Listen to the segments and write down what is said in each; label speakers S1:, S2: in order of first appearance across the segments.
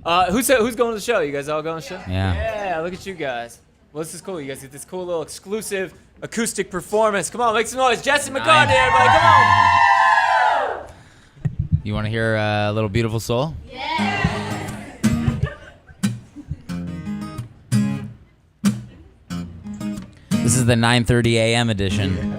S1: Who's going to the show? You guys all going to the show?
S2: Yeah.
S1: Yeah, look at you guys. Well, this is cool. You guys get this cool little exclusive acoustic performance. Come on, make some noise. Jesse McCartney, everybody, come on.
S2: You want to hear a little Beautiful Soul?
S3: Yeah.
S2: This is the 9:30 a.m. edition.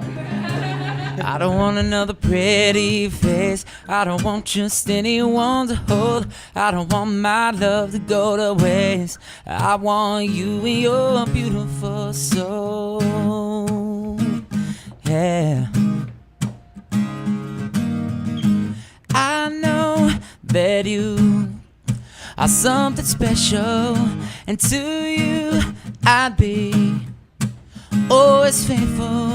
S2: I don't want another pretty face. I don't want just anyone to hold. I don't want my love to go to waste. I want you and your beautiful soul. Yeah. I know that you are something special, and to you I'd be always faithful.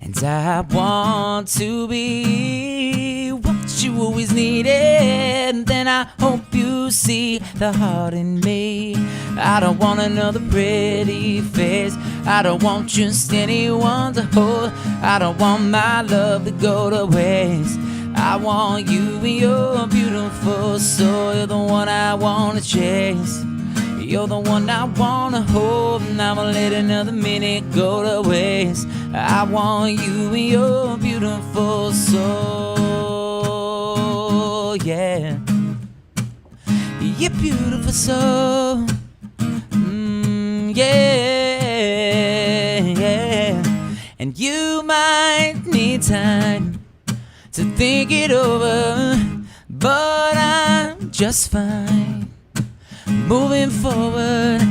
S2: And I want to be what you always needed. And then I hope you see the heart in me. I don't want another pretty face. I don't want just anyone to hold. I don't want my love to go to waste. I want you and your beautiful soul. You're the one I want to chase. You're the one I wanna hold, and I won't let another minute go to waste. I want you and your beautiful soul, yeah. Your beautiful soul, yeah. And you might need time to think it over, but I'm just fine moving forward,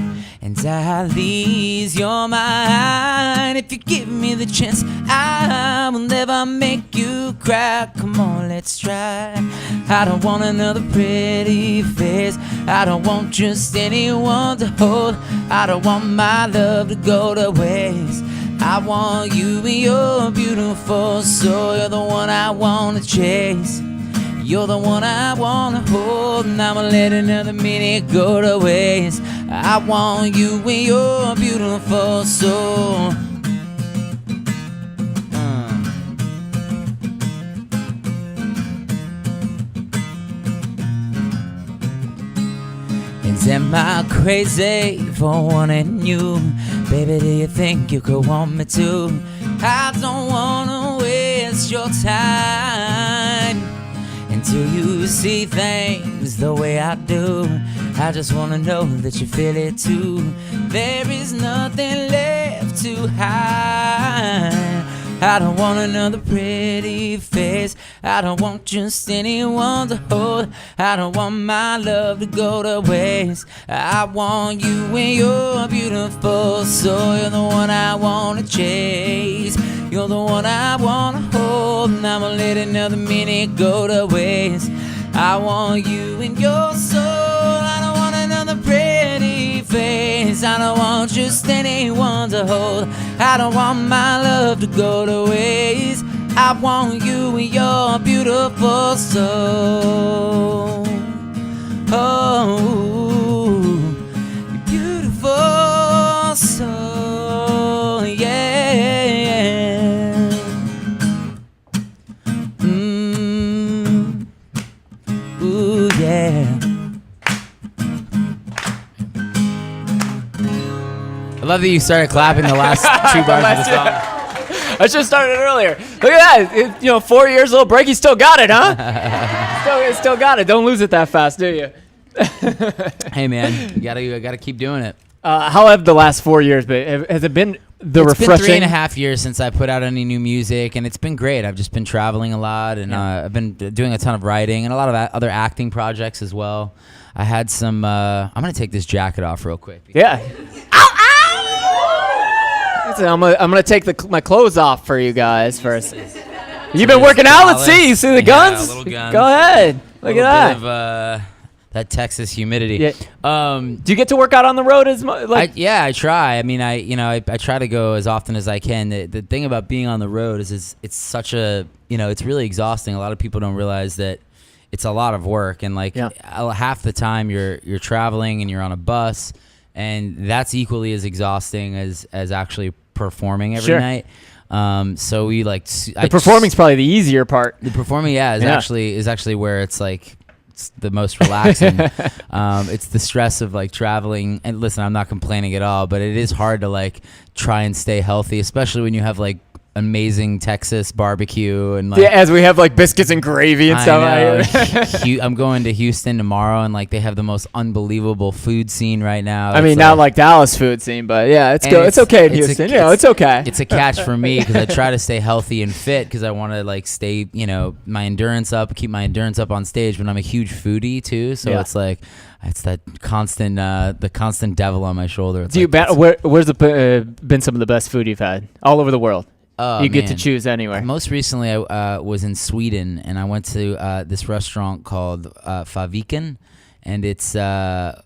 S2: and I'll ease your mind. If you give me the chance, I will never make you cry. Come on, let's try. I don't want another pretty face. I don't want just anyone to hold. I don't want my love to go to waste. I want you and your beautiful soul. You're the one I want to chase. You're the one I wanna hold, and I'ma let another minute go to waste. I want you and your beautiful soul. And am I crazy for wanting you? Baby, do you think you could want me too? I don't wanna waste your time until you see things the way I do. I just wanna know that you feel it too. There is nothing left to hide. I don't want another pretty face. I don't want just anyone to hold. I don't want my love to go to waste. I want you and your beautiful soul. You're the one I wanna chase. You're the one I wanna hold, and I'ma let another minute go to waste. I want you and your soul. I don't want another pretty face. I don't want just anyone to hold. I don't want my love to go to waste. I want you and your beautiful soul. Oh, your beautiful soul, yeah. Ooh, yeah. I love that you started clapping the last two bars of the song.
S1: I should have started earlier. Look at that. 4 years, little break. You still got it, huh? still got it. Don't lose it that fast, do you?
S2: Hey, man, you gotta keep doing it.
S1: How have the last 4 years been? Has it been refreshing?
S2: Been 3.5 years since I put out any new music, and it's been great. I've just been traveling a lot, and I've been doing a ton of writing and a lot of other acting projects as well. I had some. I'm gonna take this jacket off real quick.
S1: Yeah. I'm gonna take my clothes off for you guys first. You've been working out. Let's see. You see the guns?
S2: Little guns.
S1: Go ahead. Look at that.
S2: Bit of, that Texas humidity.
S1: Yeah. Do you get to work out on the road as much?
S2: I try. I mean, I try to go as often as I can. The thing about being on the road is it's such a, it's really exhausting. A lot of people don't realize that it's a lot of work, and half the time you're traveling and you're on a bus, and that's equally as exhausting as actually performing every night. So we the
S1: performing's probably the easier part.
S2: The performing, is actually where it's like it's the most relaxing. It's the stress of like traveling. And listen, I'm not complaining at all, but it is hard to like try and stay healthy, especially when you have like amazing Texas barbecue and like,
S1: yeah, as we have like biscuits and gravy and stuff.
S2: I know. I'm going to Houston tomorrow, and like they have the most unbelievable food scene right now.
S1: I mean, not like Dallas food scene, but yeah, it's good. It's okay in Houston. It's okay.
S2: It's a catch for me because I try to stay healthy and fit because I want to like stay, my endurance up, keep my endurance up on stage. But I'm a huge foodie too, so it's like it's that constant, the constant devil on my shoulder. It's
S1: where's been some of the best food you've had all over the world? You get to choose anywhere.
S2: Most recently, I was in Sweden, and I went to this restaurant called Faviken, and it's arguably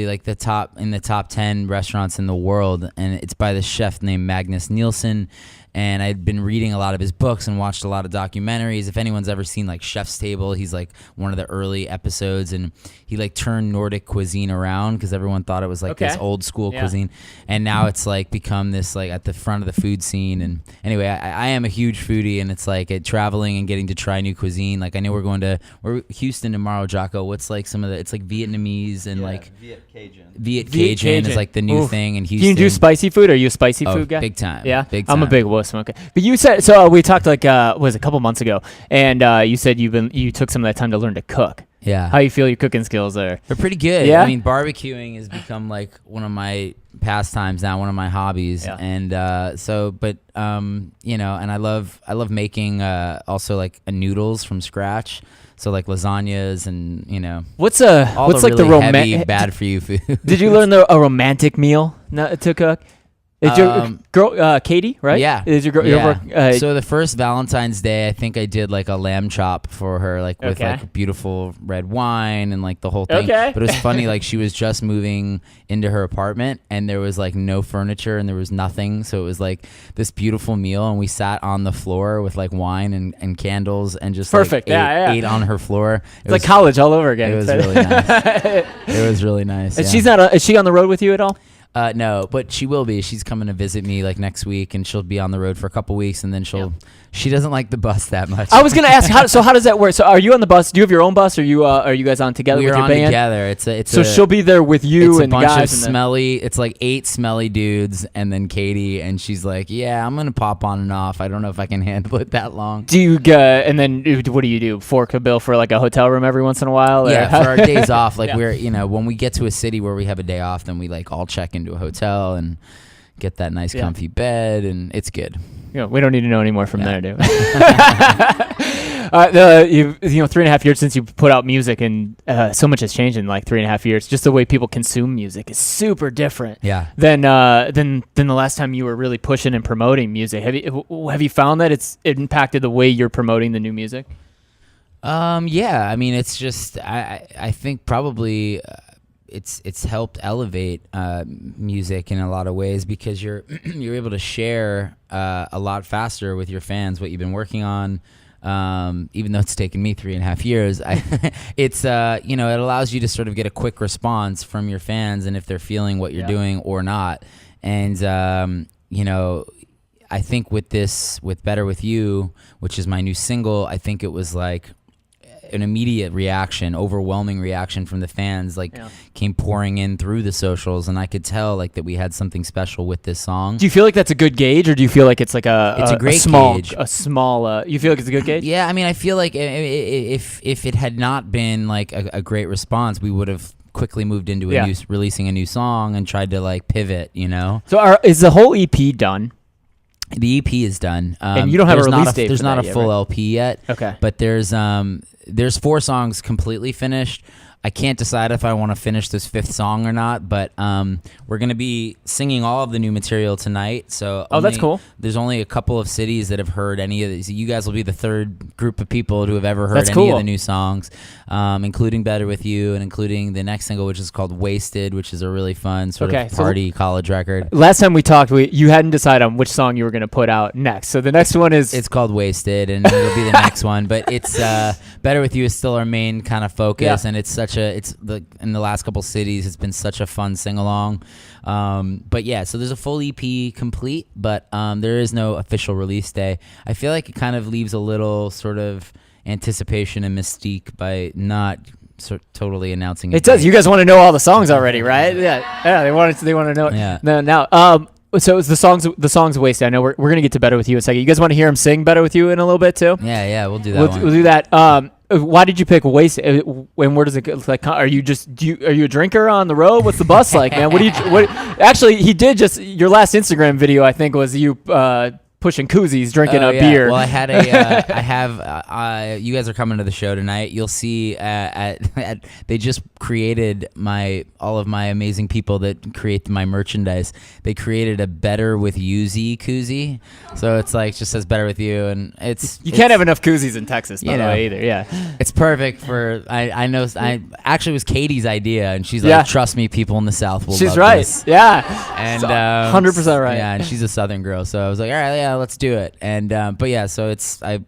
S2: like the top 10 restaurants in the world, and it's by this chef named Magnus Nielsen. And I'd been reading a lot of his books and watched a lot of documentaries. If anyone's ever seen like Chef's Table, he's like one of the early episodes, and he like turned Nordic cuisine around because everyone thought it was like this old school cuisine, and now it's like become this like at the front of the food scene. And anyway, I am a huge foodie, and it's like traveling and getting to try new cuisine. Like I know we're Houston tomorrow, Jocko. What's like some of the, it's like Vietnamese and like
S3: Viet Cajun.
S2: Viet Cajun is like the new thing in Houston.
S1: Can you do spicy food? Are you a spicy food guy?
S2: Big time.
S1: Yeah,
S2: big time.
S1: I'm a big wuss smoker. But you said so. We talked like was a couple months ago, and you said you took some of that time to learn to cook.
S2: Yeah.
S1: How you feel your cooking skills are?
S2: They're pretty good.
S1: Yeah.
S2: I mean, barbecuing has become like one of my pastimes now, one of my hobbies. Yeah. And and I love making also like noodles from scratch. So like lasagnas and
S1: what's
S2: all
S1: what's
S2: the
S1: like
S2: really
S1: the
S2: heavy, bad for you food.
S1: Did you learn a romantic meal to cook? Is your girl Katie, right?
S2: Yeah.
S1: Is your girl?
S2: Yeah. So the first Valentine's Day, I think I did like a lamb chop for her, like with like beautiful red wine and like the whole thing.
S1: Okay.
S2: But it was funny, like she was just moving into her apartment and there was like no furniture and there was nothing. So it was like this beautiful meal, and we sat on the floor with like wine and candles and just
S1: perfect.
S2: Like, ate on her floor.
S1: It's like college all over again.
S2: It was really nice. It was really nice.
S1: And she's not. Is she on the road with you at all?
S2: No, but she will be. She's coming to visit me like next week, and she'll be on the road for a couple weeks, and then she doesn't like the bus that much.
S1: I was gonna ask how does that work? So are you on the bus? Do you have your own bus? Or are you guys on together with your band?
S2: We're on together. It's
S1: she'll be there with you and
S2: a bunch
S1: guys
S2: of smelly. It's like 8 smelly dudes, and then Katie, and she's like, "Yeah, I'm gonna pop on and off. I don't know if I can handle it that long."
S1: Do you and then what do you do? Fork a bill for like a hotel room every once in a while?
S2: Yeah, for our days off, like we're when we get to a city where we have a day off, then we like all check into a hotel and get that nice comfy bed, and it's good.
S1: We don't need to know any more from there, do we? 3.5 years since you put out music, and so much has changed in like 3.5 years. Just the way people consume music is super different.
S2: Yeah.
S1: Than the last time you were really pushing and promoting music. Have you found that it's impacted the way you're promoting the new music?
S2: Yeah. I mean, it's just I think probably. It's helped elevate music in a lot of ways because you're able to share a lot faster with your fans what you've been working on. Even though it's taken me 3.5 years, it allows you to sort of get a quick response from your fans and if they're feeling what you're doing or not. And I think with Better With You, which is my new single, I think it was like an immediate reaction, overwhelming reaction from the fans, came pouring in through the socials, and I could tell like that we had something special with this song.
S1: Do you feel like that's a good gauge, or do you feel like it's like
S2: a great
S1: small
S2: gauge?
S1: A small. You feel like it's a good gauge?
S2: Yeah, I mean, I feel like if it had not been like a great response, we would have quickly moved into releasing a new song and tried to like pivot.
S1: So is the whole EP done?
S2: The EP is done,
S1: and you don't have a release date.
S2: There's not a full
S1: right?
S2: LP yet.
S1: Okay,
S2: but there's 4 songs completely finished. I can't decide if I want to finish this 5th song or not, but we're going to be singing all of the new material tonight. So
S1: that's cool.
S2: There's only a couple of cities that have heard any of these. You guys will be the 3rd group of people who have ever heard any of the new songs, including Better With You and including the next single, which is called Wasted, which is a really fun sort of party college record.
S1: Last time we talked, you hadn't decided on which song you were going to put out next. So the next one is...
S2: It's called Wasted, and it'll be the next one. But it's Better With You is still our main kind of focus, and it's such in the last couple cities, it's been such a fun sing-along. But yeah, so there's a full EP complete, but there is no official release day. I feel like it kind of leaves a little sort of anticipation and mystique by not totally announcing it.
S1: It does. You guys want to know all the songs already, right? Yeah. They want to know it.
S2: Yeah.
S1: Now, so it's the songs wasted. I know we're gonna get to Better With You in a second. You guys want to hear him sing Better With You in a little bit too?
S2: Yeah, we'll do that.
S1: We'll do that. Why did you pick Wasted? When where does it go? Like, are you a drinker on the road? What's the bus like, man? Actually, he did just your last Instagram video. I think was you pushing koozies, drinking a beer.
S2: Well, you guys are coming to the show tonight. You'll see they just created all of my amazing people that create my merchandise. They created a Better With You koozie. So it's like, just says Better With You. And
S1: you can't have enough koozies in Texas, by the way, either. Yeah.
S2: It's perfect for, I know, actually it was Katie's idea. And she's like, trust me, people in the South will love this.
S1: Yeah.
S2: And
S1: 100% right.
S2: Yeah. And she's a Southern girl. So I was like, all right, yeah, let's do it. And but yeah, so it's I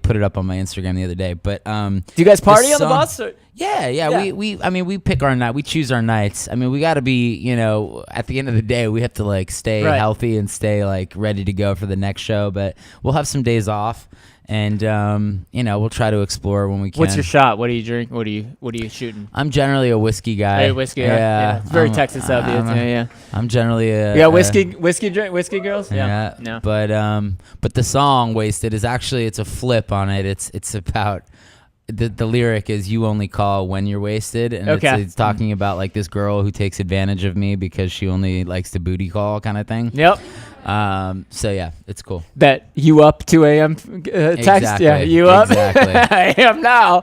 S2: put it up on my Instagram the other day. But
S1: do you guys party on the bus? Or?
S2: Yeah. We pick our night. We choose our nights. I mean, we got to be, at the end of the day, we have to like stay healthy and stay like ready to go for the next show. But we'll have some days off, and we'll try to explore when we can.
S1: What's your shot? What do you drink? What are you shooting?
S2: I'm generally a whiskey guy.
S1: Hey, whiskey. Yeah. It's very Texas of you. Yeah.
S2: I'm generally
S1: whiskey girls. Yeah. No.
S2: But the song Wasted is actually, it's a flip on it. It's about. The lyric is, you only call when you're wasted, and it's talking about like this girl who takes advantage of me because she only likes to booty call kind of thing.
S1: Yep.
S2: So yeah, it's cool.
S1: That you up 2 a.m. Text?
S2: Exactly.
S1: Yeah, you up?
S2: Exactly.
S1: I am now.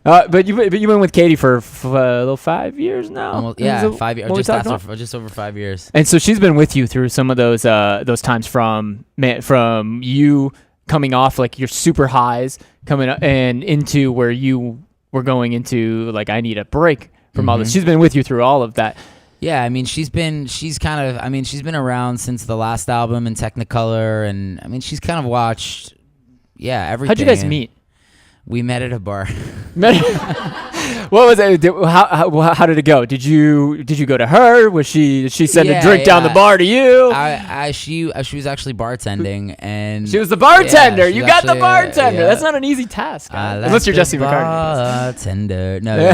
S1: But you've been with Katie for a little 5 years now.
S2: Almost, 5 years. Just over 5 years.
S1: And so she's been with you through some of those times from you coming off like your super highs, coming up and into where you were going into like, I need a break from all this. She's been with you through all of that.
S2: Yeah, I mean, she's been around since the last album and Technicolor, and I mean, she's kind of watched, everything.
S1: How'd you guys meet?
S2: We met at a bar.
S1: What was it? How did it go? Did you go to her? Did she send a drink down the bar to you?
S2: She was actually bartending, and
S1: she was the bartender. You got the bartender. That's not an easy task, unless you're Jesse McCartney.
S2: Bartender. No,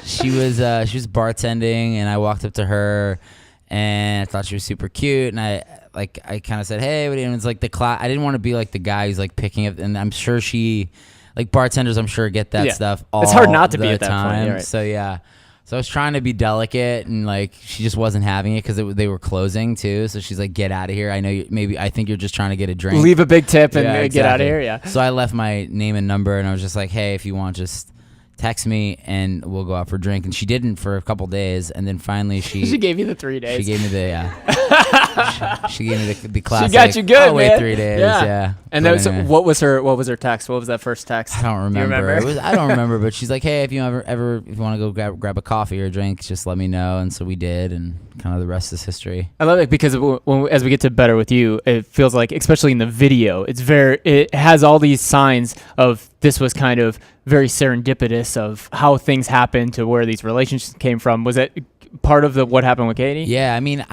S2: she was bartending, and I walked up to her, and I thought she was super cute, and I kind of said, "Hey," and it's like I didn't want to be like the guy who's like picking up, and I'm sure she. Like bartenders, I'm sure get that stuff all the time.
S1: It's hard not to be at that point. Right.
S2: So yeah, so I was trying to be delicate, and like she just wasn't having it because they were closing too. So she's like, "Get out of here! I know I think you're just trying to get a drink.
S1: Leave a big tip and get out of here." Yeah.
S2: So I left my name and number, and I was just like, "Hey, if you want, just text me and we'll go out for a drink." And she didn't for a couple days, and then finally she
S1: gave you the 3 days.
S2: She gave me the she gave me the classic.
S1: She got you good,
S2: I'll
S1: man.
S2: wait 3 days. Yeah.
S1: And then anyway. What was her text? What was that first text?
S2: I don't remember.
S1: Do you remember?
S2: I don't remember, but she's like, "Hey, if you ever if you want to go grab a coffee or a drink, just let me know." And so we did, and kind of the rest is history.
S1: I love it because as we get to Better With You, it feels like, especially in the video, it has all these signs of this was kind of very serendipitous of how things happened to where these relationships came from. Was that part of what happened with Katie?
S2: Yeah, I mean,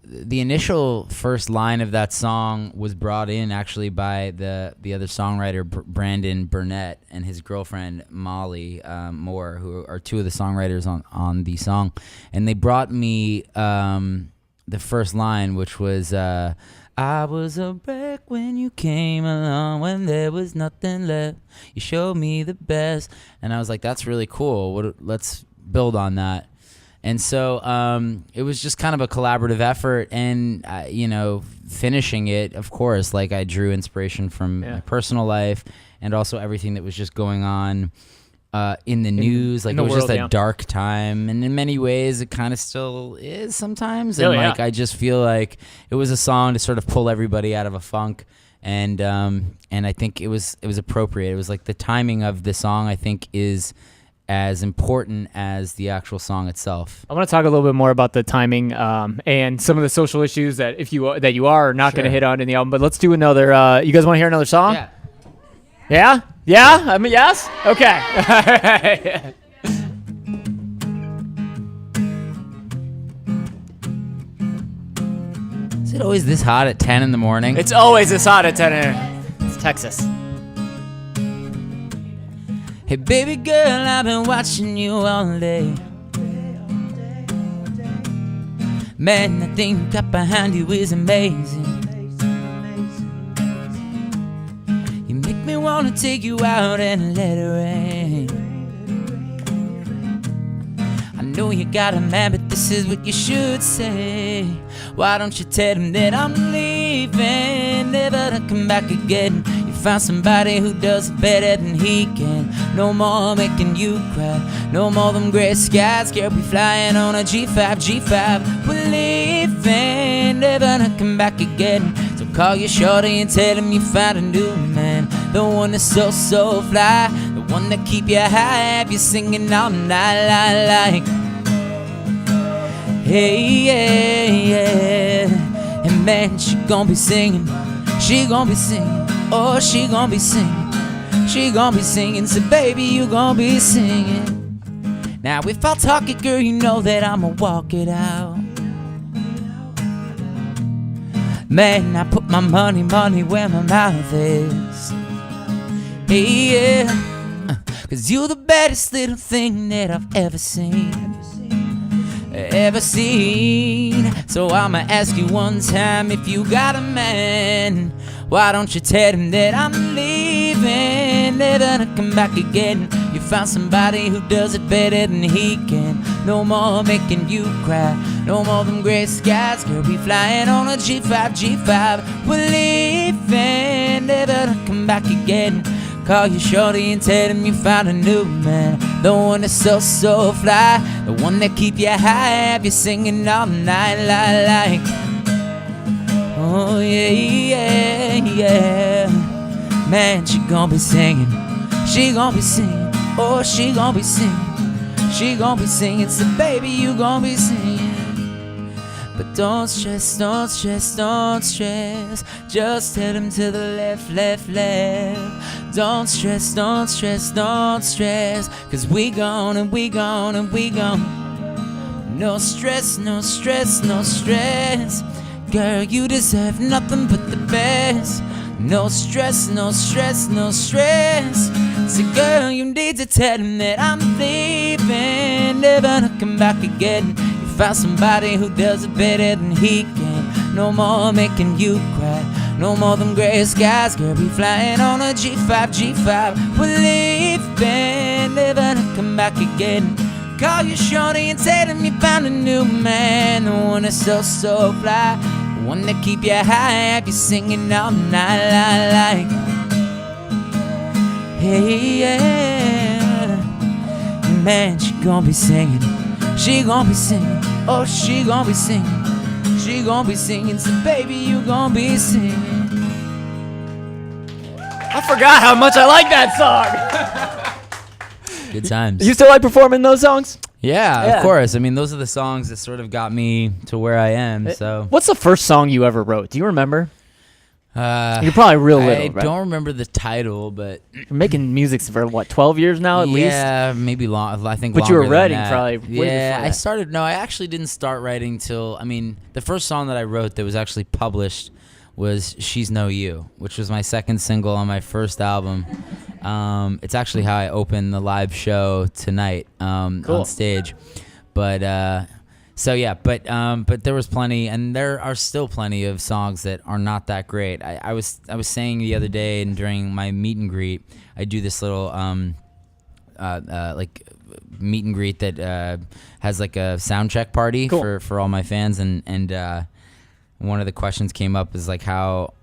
S2: the initial first line of that song was brought in actually by the other songwriter Brandon Burnett and his girlfriend Molly Moore, who are two of the songwriters on the song, and they brought me the first line, which was I was a wreck when you came along, when there was nothing left, you showed me the best. And I was like, that's really cool, let's build on that. And so it was just kind of a collaborative effort, and finishing it, of course, like I drew inspiration from my personal life and also everything that was just going on in the news. Like, it was just a dark time, and in many ways it kind of still is sometimes. And I just feel like it was a song to sort of pull everybody out of a funk, and I think it was appropriate. It was like the timing of the song, I think, is as important as the actual song itself. I want to talk a little bit more about the timing and some of the social issues that you are not going to hit on in the album. But let's do another. You guys want to hear another song? Yeah. Yeah? Yeah? I mean, yes? Okay. Is it always this hot at 10 in the morning?
S1: It's always this hot at 10 in the morning. It's Texas.
S2: Hey baby girl, I've been watching you all day. Man, the thing you got behind you is amazing. You make me wanna take you out and let it rain. I know you got a man, but this is what you should say. Why don't you tell him that I'm leaving, never to come back again? You found somebody who does it better than he can. No more making you cry, no more them gray skies. Girl, be flying on a G5, G5. We're leaving, never to come back again. So call your shorty and tell him you found a new man. The one that's so, so fly, the one that keep you high, have you singing all night like hey, yeah, yeah. And man, she gon' be singing, she gon' be singing, oh, she gon' be singing, she gon' be singing, so baby, you gon' be singing. Now if I talk it, girl, you know that I'ma walk it out. Man, I put my money where my mouth is. Hey, yeah, 'cause you're the baddest little thing that I've ever seen. So I'ma ask you one time, if you got a man, why don't you tell him that I'm leaving, never to come back again? You found somebody who does it better than he can. No more making you cry, no more them gray skies. Girl, we flying on a G5, G5. We're leaving, never to come back again. Call you shorty and tell him you found a new man. The one that's so, so fly, the one that keep you high, have you singing all night like oh yeah, yeah, yeah. Man, she gon' be singing, she gon' be singing, oh, she gon' be singing, she gon' be singing, so baby, you gon' be singing. But don't stress, don't stress, don't stress. Just tell him to the left, left, left. Don't stress, don't stress, don't stress. 'Cause we gone and we gone and we gone. No stress, no stress, no stress. Girl, you deserve nothing but the best. No stress, no stress, no stress. So girl, you need to tell him that I'm leaving, never to come back again. Found somebody who does it better than he can. No more making you cry, no more them gray skies. Girl, be flying on a G5, G5. We're leaving, never to come back again. Call you shorty and tell him you found a new man. The one that's so, so fly, the one that keep you high, have you singing all night like hey, yeah. Man, she gon' be singing, she gon' be singing, oh, she gon' be singing, she gon' be singing, so baby, you gon' be singing.
S1: I forgot how much I like that song.
S2: Good times.
S1: You still like performing those songs?
S2: Yeah,
S1: Yeah.
S2: of course. I mean, those are the songs that sort of got me to where I am, so.
S1: What's the first song you ever wrote? Do you remember? You're probably real little,
S2: I
S1: right?
S2: don't remember the title, but
S1: You're making music for what, 12 years now at least?
S2: yeah, maybe long. I think.
S1: But you were
S2: longer than
S1: writing
S2: that.
S1: probably way
S2: Yeah,
S1: before
S2: I
S1: that.
S2: started. No, I actually didn't start writing till. I mean, the first song that I wrote that was actually published was "She's No You," which was my second single on my first album. It's actually how I opened the live show tonight on stage. But so yeah, but there was plenty, and there are still plenty of songs that are not that great. I was saying the other day, and during my meet and greet, I do this little like meet and greet that has like a sound check party for all my fans, and one of the questions came up is like how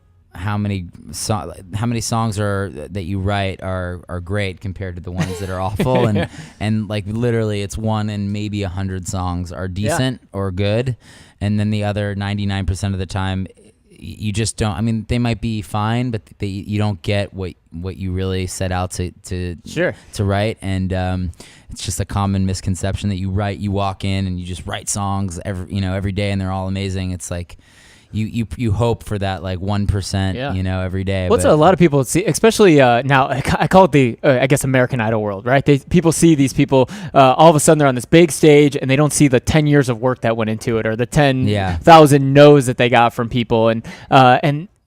S2: many songs are that you write are great compared to the ones that are awful, and like literally it's 1 in maybe 100 songs are decent or good, and then the other 99% of the time you just don't. I mean, they might be fine, but you don't get what you really set out to write, and it's just a common misconception that you walk in and you just write songs every day and they're all amazing. It's like you hope for that like 1%, every day.
S1: What's a lot of people see, especially now, I call it the, I guess, American Idol world, right? People see these people, all of a sudden they're on this big stage and they don't see the 10 years of work that went into it, or the 10,000 no's that they got from people. And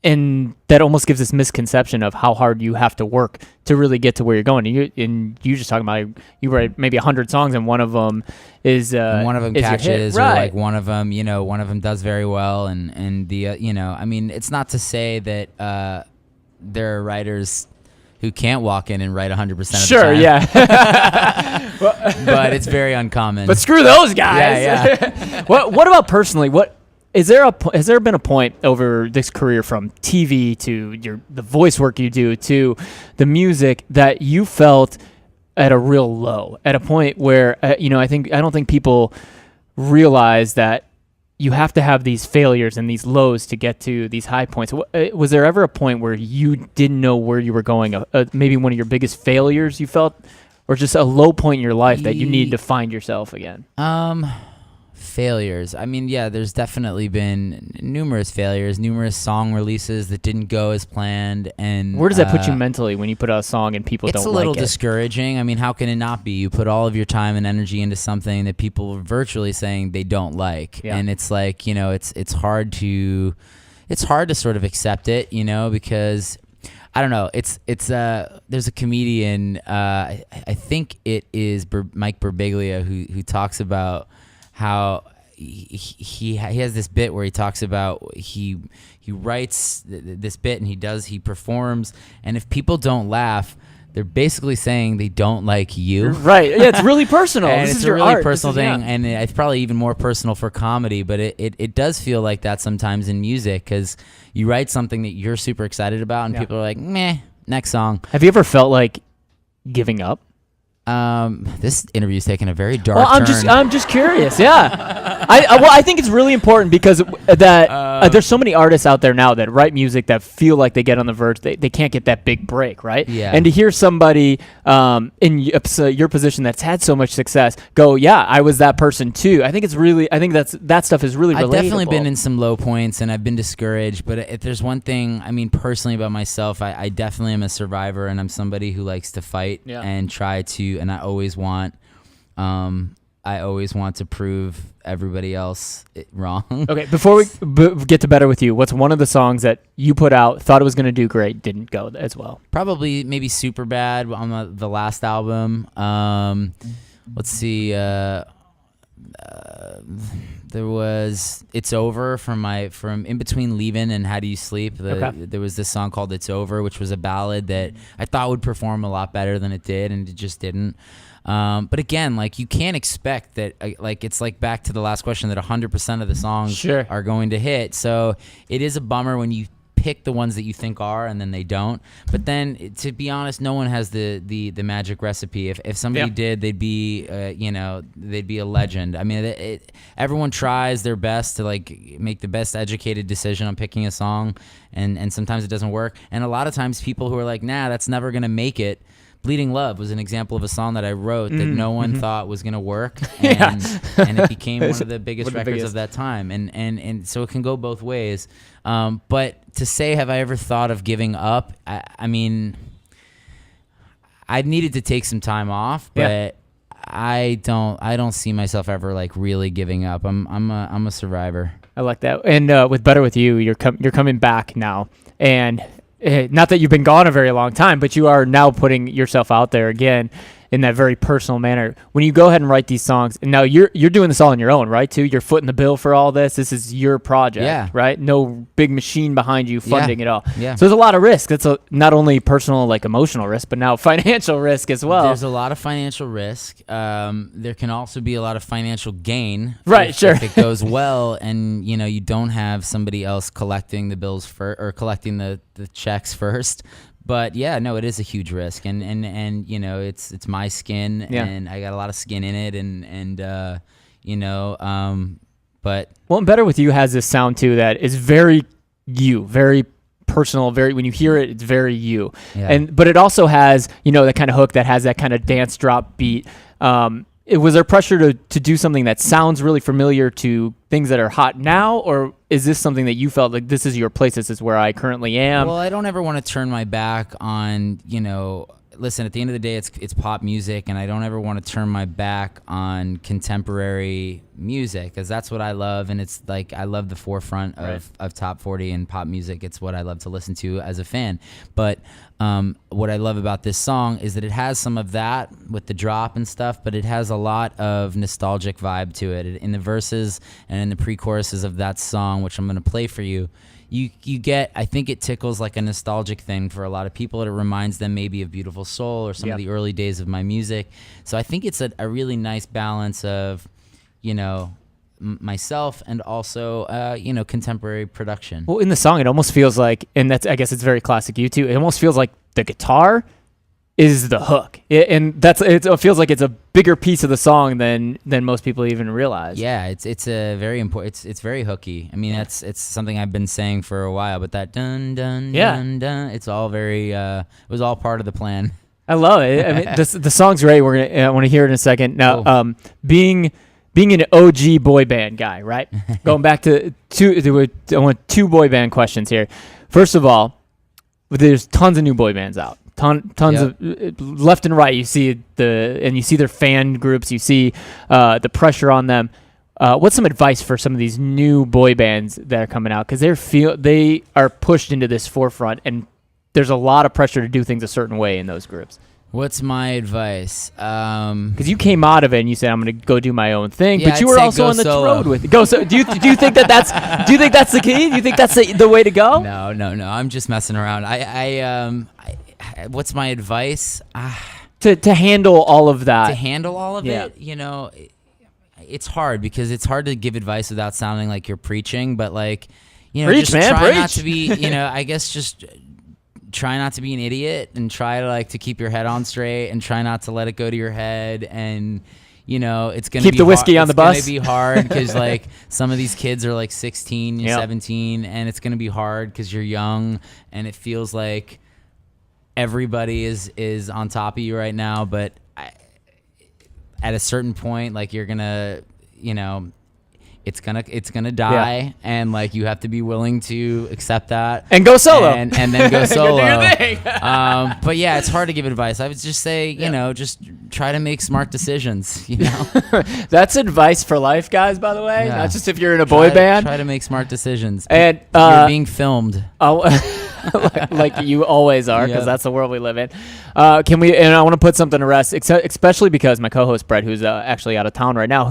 S1: and that almost gives this misconception of how hard you have to work to really get to where you're going. And you just talking about you write maybe 100 songs, and one of them is
S2: one of them catches, or
S1: right.
S2: like one of them does very well, and the I mean, it's not to say that there are writers who can't walk in and write 100% of the time.
S1: Sure, yeah.
S2: But it's very uncommon.
S1: But screw those guys.
S2: Yeah.
S1: What about personally? Has there been a point over this career, from TV to the voice work you do to the music, that you felt at a real low, at a point where I don't think people realize that you have to have these failures and these lows to get to these high points? Was there ever a point where you didn't know where you were going? Maybe one of your biggest failures you felt, or just a low point in your life that you needed to find yourself again?
S2: Failures. I mean, yeah, there's definitely been numerous failures, numerous song releases that didn't go as planned. And
S1: where does that put you mentally when you put out a song and people don't like it?
S2: It's a little discouraging. I mean, how can it not be? You put all of your time and energy into something that people are virtually saying they don't like. Yeah. And it's like, it's hard to sort of accept it, because I don't know. There's a comedian, I think it is Mike Birbiglia, who talks about how he has this bit where he talks about he writes this bit and he performs, and if people don't laugh, they're basically saying they don't like you.
S1: Right. Yeah, it's really personal.
S2: And
S1: this
S2: it's
S1: is
S2: a
S1: your
S2: really
S1: art.
S2: personal thing, and it's probably even more personal for comedy, but it does feel like that sometimes in music, because you write something that you're super excited about and people are like, meh, next song.
S1: Have you ever felt like giving up?
S2: This interview's taken a very dark turn.
S1: I'm just curious. Yeah, I think it's really important, because there's so many artists out there now that write music that feel like they get on the verge, they can't get that big break, right?
S2: Yeah.
S1: And to hear somebody in your position that's had so much success go, yeah, I was that person too. I think that stuff is really relatable.
S2: I've definitely been in some low points and I've been discouraged, but if there's one thing, I mean, personally about myself, I definitely am a survivor, and I'm somebody who likes to fight and try to. And I always want to prove everybody else wrong. Okay,
S1: before we get to Better With You, what's one of the songs that you put out, thought it was going to do great, didn't go as well?
S2: Probably maybe Super Bad on the last album. Let's see. There was It's Over from In Between Leaving and How Do You Sleep. There was this song called It's Over, which was a ballad that I thought would perform a lot better than it did, and it just didn't. But again, like, you can't expect that, like, it's like back to the last question, that 100% of the songs are going to hit. So it is a bummer when you pick the ones that you think are and then they don't. But then, to be honest, no one has the magic recipe. If somebody did, they'd be they'd be a legend. I mean, everyone tries their best to like make the best educated decision on picking a song, and sometimes it doesn't work. And a lot of times people who are like, nah, that's never gonna make it. Bleeding Love was an example of a song that I wrote that no one thought was going to work, and it became one of the biggest records of that time. And so it can go both ways. But to say, have I ever thought of giving up? I mean, I needed to take some time off, but I don't see myself ever like really giving up. I'm a survivor.
S1: I like that. And with Better With You, you're coming back now, and not that you've been gone a very long time, but you are now putting yourself out there again in that very personal manner. When you go ahead and write these songs, and now you're doing this all on your own, right? Too, you're footing the bill for all this. This is your project, right? No big machine behind you funding it all. Yeah. So there's a lot of risk. It's not only personal, like emotional risk, but now financial risk as well.
S2: There's a lot of financial risk. There can also be a lot of financial gain,
S1: right?
S2: If it goes well, and you don't have somebody else collecting the bills or collecting the checks first. But yeah, no, it is a huge risk, and it's my skin, and I got a lot of skin in it, but
S1: well, and Better With You has this sound too that is very you, very personal, very, when you hear it, it's very you, but it also has that kind of hook that has that kind of dance drop beat. Was there pressure to do something that sounds really familiar to things that are hot now, or is this something that you felt like this is your place, this is where I currently am?
S2: Well, I don't ever want to turn my back on, listen, at the end of the day, it's pop music, and I don't ever want to turn my back on contemporary music, because that's what I love, and it's like I love the forefront of top 40 and pop music. It's what I love to listen to as a fan. But what I love about this song is that it has some of that with the drop and stuff, but it has a lot of nostalgic vibe to it. In the verses and in the pre-choruses of that song, which I'm going to play for you, you get, I think it tickles like a nostalgic thing for a lot of people. It reminds them maybe of Beautiful Soul or some of the early days of my music. So I think it's a really nice balance of, myself and also, contemporary production.
S1: Well, in the song, it almost feels like, and I guess it's very classic you too, it almost feels like the guitar is the hook. It feels like it's a bigger piece of the song than most people even realize.
S2: Yeah, it's a very important. It's very hooky. I mean, it's something I've been saying for a while. But that dun dun dun dun, it's all very. It was all part of the plan.
S1: I love it. I mean, the song's great. I want to hear it in a second. Now, being an OG boy band guy, right? Going back to I want two boy band questions here. First of all, there's tons of new boy bands out. Tons of left and right. You see their fan groups. You see the pressure on them. What's some advice for some of these new boy bands that are coming out? Because they are pushed into this forefront, and there's a lot of pressure to do things a certain way in those groups.
S2: What's my advice?
S1: Because you came out of it and you said I'm going to go do my own thing,
S2: Yeah,
S1: but you
S2: I'd
S1: were
S2: say
S1: also
S2: go
S1: on the
S2: solo.
S1: road with it. Do you think that's the key? Do you think that's the way to go?
S2: No. I'm just messing around. What's my advice?
S1: To handle all of that.
S2: To handle all of it, it's hard because it's hard to give advice without sounding like you're preaching. But like,
S1: Preach,
S2: just
S1: man,
S2: try
S1: preach.
S2: not to be. I guess just try not to be an idiot and try to keep your head on straight and try not to let it go to your head and. It's gonna
S1: keep
S2: be
S1: the whiskey
S2: hard.
S1: on the bus.
S2: It's gonna be hard because like some of these kids are like 16,
S1: Yep.
S2: 17, and it's gonna be hard because you're young and it feels like everybody is on top of you right now. But at a certain point, like you're gonna, it's gonna die, and like you have to be willing to accept that
S1: And go solo.
S2: and then go solo.
S1: Do your thing.
S2: But yeah, it's hard to give advice. I would just say, just try to make smart decisions.
S1: That's advice for life, guys, by the way.
S2: Yeah.
S1: Not just if you're in a boy band.
S2: Try to make smart decisions.
S1: And
S2: You're being filmed.
S1: like you always are, because
S2: Yeah.
S1: that's the world we live in. And I want to put something to rest, especially because my co-host Brett, who's actually out of town right now,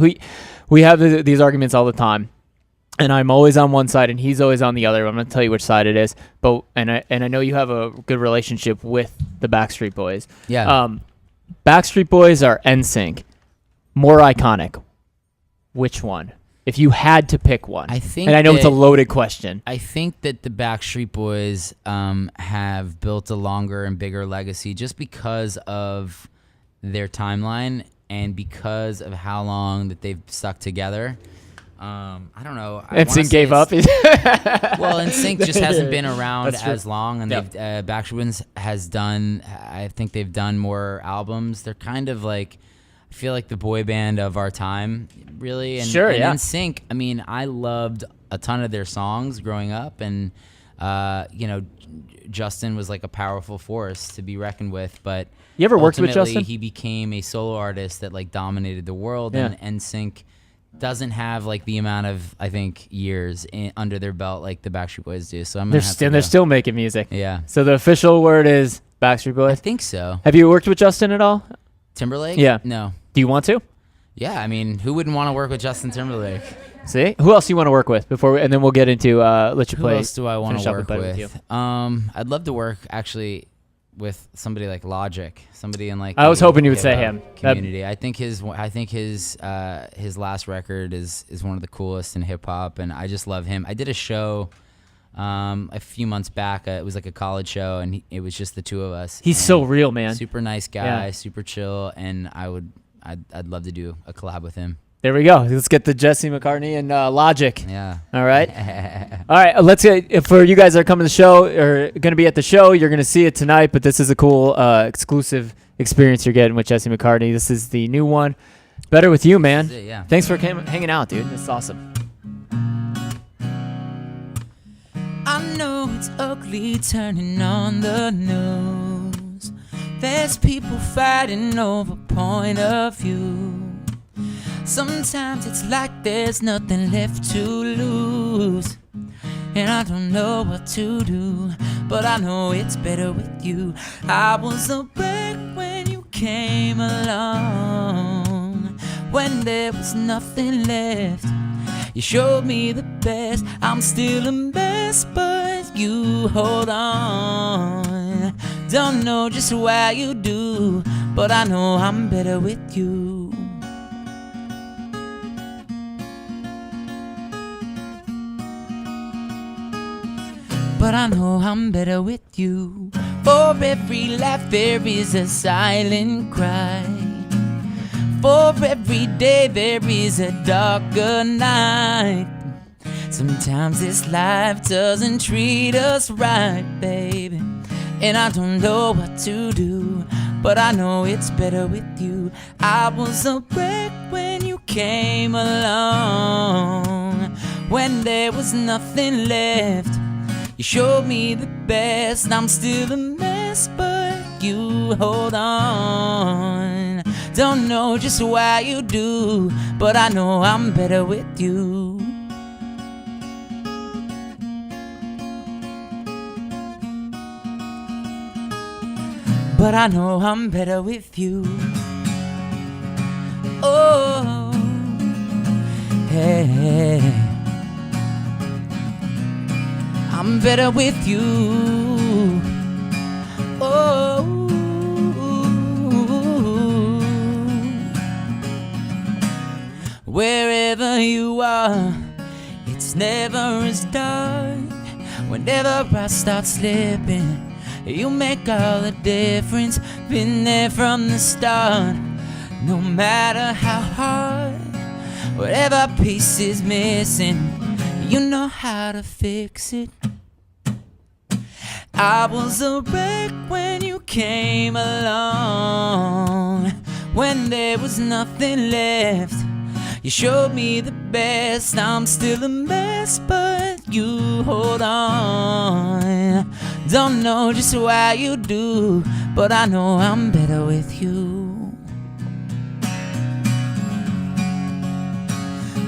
S1: we have these arguments all the time, and I'm always on one side and he's always on the other. I'm going to tell you which side it is, but I know you have a good relationship with the Backstreet Boys.
S2: Yeah.
S1: Backstreet Boys are NSYNC, more iconic. Which one? If you had to pick one,
S2: I think,
S1: and I know it's a loaded question.
S2: I think that the Backstreet Boys have built a longer and bigger legacy just because of their timeline and because of how long that they've stuck together. I don't know.
S1: NSYNC gave up.
S2: Well, NSYNC just hasn't been around
S1: That's true.
S2: as long, and
S1: Yep.
S2: Backstreet Boys has done. I think they've done more albums. They're kind of like, I feel like the boy band of our time, really. And,
S1: Sure,
S2: and
S1: yeah.
S2: NSYNC, I mean, I loved a ton of their songs growing up, and Justin was like a powerful force to be reckoned with. But
S1: You ever worked with
S2: ultimately,
S1: Justin?
S2: he became a solo artist that like dominated the world,
S1: Yeah.
S2: and NSYNC doesn't have like the amount of, I think, years under their belt like the Backstreet Boys do. So I'm gonna have to
S1: They're
S2: go.
S1: still making music.
S2: Yeah,
S1: So the official word is Backstreet
S2: I
S1: Boys.
S2: think so.
S1: Have you worked with Justin at all?
S2: Timberlake?
S1: Yeah.
S2: No.
S1: Do you want to?
S2: Yeah, I mean, who wouldn't want to work with Justin Timberlake?
S1: See, who else do you want to work with and then we'll get into let you
S2: Who
S1: play.
S2: else do I want
S1: finish
S2: to
S1: up
S2: work
S1: Better With
S2: with? I'd love to work actually with somebody like Logic, somebody in like
S1: I was
S2: the
S1: hoping you would say
S2: hip-hop
S1: him. That-
S2: community. I think his last record is one of the coolest in hip hop, and I just love him. I did a show a few months back. It was like a college show, and it was just the two of us.
S1: He's
S2: and
S1: so real, man.
S2: super nice guy,
S1: Yeah.
S2: super chill, and I'd love to do a collab with him.
S1: There we go. Let's get the Jesse McCartney and Logic.
S2: Yeah.
S1: All right. All right. Let's get, for you guys that are coming to the show or going to be at the show, you're going to see it tonight, but this is a cool exclusive experience you're getting with Jesse McCartney. This is the new one. Better With You, man.
S2: That's it, yeah.
S1: Thanks for hanging out, dude. It's awesome.
S2: I know it's ugly turning on the nose, There's people fighting over point of view. Sometimes it's like there's nothing left to lose, and I don't know what to do, but I know it's better with you. I was a wreck when you came along, when there was nothing left. You showed me the best. I'm still a mess, but you hold on. Don't know just why you do, but I know I'm better with you. But I know I'm better with you. For every laugh there is a silent cry. For every day there is a darker night. Sometimes this life doesn't treat us right, baby, and I don't know what to do, but I know it's better with you. I was a wreck when you came along, when there was nothing left. You showed me the best. I'm still a mess, but you hold on. Don't know just why you do, but I know I'm better with you. But I know I'm better with you. Oh, hey, I'm better with you. Oh, wherever you are, it's never as dark. Whenever I start slipping, you make all the difference. Been there from the start. No matter how hard, whatever piece is missing, you know how to fix it. I was a wreck when you came along, when there was nothing left. You showed me the best. I'm still a mess, but you hold on. Don't know just why you do, but I know I'm better with you.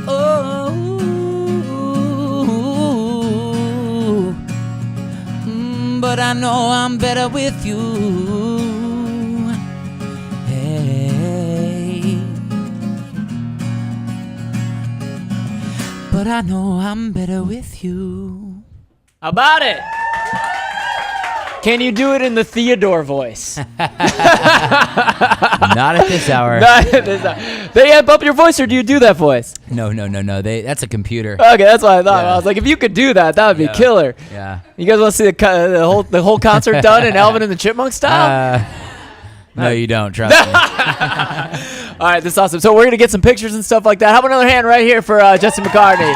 S2: Oh, but I know I'm better with you. Hey, but I know I'm better with you.
S1: How about it? Can you do it in the Theodore voice?
S2: Not at this hour.
S1: Not at this hour. They amp up your voice, or do you do that voice?
S2: No. That's a computer.
S1: Okay, that's what I thought.
S2: Yeah.
S1: I was like, if you could do that, that would be killer.
S2: Yeah.
S1: You guys want to see the whole concert done in Alvin and the Chipmunk style?
S2: No, you don't. Trust me.
S1: All right, that's awesome. So we're gonna get some pictures and stuff like that. How about another hand right here for Justin McCartney?